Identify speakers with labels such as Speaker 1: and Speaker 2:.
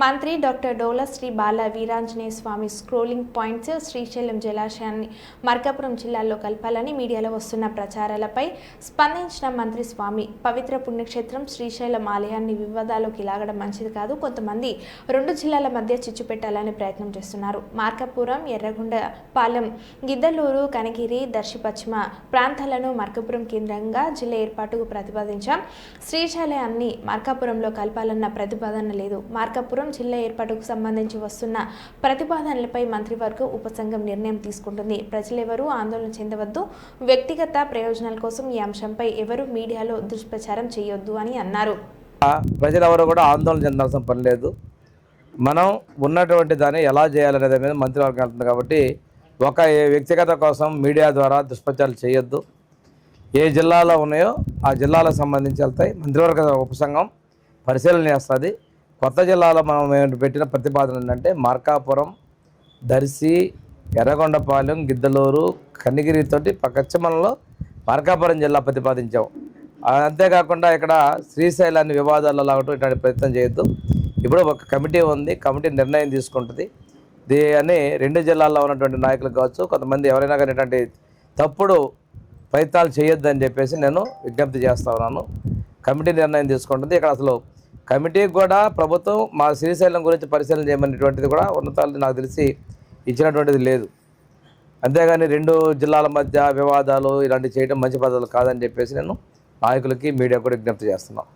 Speaker 1: మంత్రి డాక్టర్ డోలా శ్రీ బాల Veeranjaneya Swamy scrolling points Srisailam జలాశయాన్ని Markapuram జిల్లాలో కలపాలని మీడియాలో వస్తున్న ప్రచారాలపై స్పందించిన మంత్రి స్వామి పవిత్ర పుణ్యక్షేత్రం శ్రీశైలం ఆలయాన్ని వివాదాల్లోకి లాగడం మంచిది కాదు. కొంతమంది రెండు జిల్లాల మధ్య చిచ్చు పెట్టాలని ప్రయత్నం చేస్తున్నారు. మార్కాపురం, ఎర్రగొండ పాలెం, గిద్దలూరు, కనగిరి, దర్శి పశ్చిమ ప్రాంతాలను మార్కాపురం కేంద్రంగా జిల్లా ఏర్పాటుకు ప్రతిపాదించాం. శ్రీశైలాన్ని మార్కాపురంలో కలపాలన్న ప్రతిపాదన లేదు. మార్కాపురం జిల్లా ఏర్పాటుకు సంబంధించి వస్తున్న ప్రతిపాదనలపై మంత్రివర్గం ఉపసంఘం నిర్ణయం తీసుకుంటుంది. ప్రజలెవరూ ఆందోళన చెందవద్దు. వ్యక్తిగత ప్రయోజనాల కోసం ఈ అంశంపై ఎవరూ మీడియాలో దుష్ప్రచారం చేయొద్దు అని అన్నారు.
Speaker 2: ప్రజలెవరూ కూడా ఆందోళన చెందాల్సిన పని లేదు. మనం ఉన్నటువంటి దాన్ని ఎలా చేయాలనే మీద మంత్రివర్గం వెళ్తుంది కాబట్టి ఒక వ్యక్తిగత కోసం మీడియా ద్వారా దుష్ప్రచారాలు చేయొద్దు. ఏ జిల్లాలో ఉన్నాయో ఆ జిల్లాలకు సంబంధించి వెళ్తాయి. మంత్రివర్గ ఉపసంఘం పరిశీలన చేస్తుంది. కొత్త జిల్లాలో మనం పెట్టిన ప్రతిపాదన ఏంటంటే మార్కాపురం, దర్శి, ఎర్రగొండపాలెం, గిద్దలూరు, కనిగిరితోటి పశ్చిమంలో మార్కాపురం జిల్లా ప్రతిపాదించాం. అంతేకాకుండా ఇక్కడ శ్రీశైలాన్ని వివాదాల్లో లాగటం ఇట్లాంటి ప్రయత్నం చేయొద్దు. ఇప్పుడు ఒక కమిటీ ఉంది. కమిటీ నిర్ణయం తీసుకుంటుంది. అని రెండు జిల్లాల్లో ఉన్నటువంటి నాయకులు కావచ్చు, కొంతమంది ఎవరైనా కానీ ఇట్లాంటి తప్పుడు ప్రయత్నాలు చేయొద్దని చెప్పేసి నేను విజ్ఞప్తి చేస్తా ఉన్నాను. కమిటీ నిర్ణయం తీసుకుంటుంది. ఇక్కడ అసలు కమిటీకి కూడా ప్రభుత్వం మా శ్రీశైలం గురించి పరిశీలన చేయమనేటువంటిది కూడా ఉన్నతాలు నాకు తెలిసి ఇచ్చినటువంటిది లేదు. అంతేగాని రెండు జిల్లాల మధ్య వివాదాలు ఇలాంటివి చేయడం మంచి పద్ధతులు కాదని చెప్పేసి నేను నాయకులకి, మీడియా కూడా విజ్ఞప్తి చేస్తున్నాను.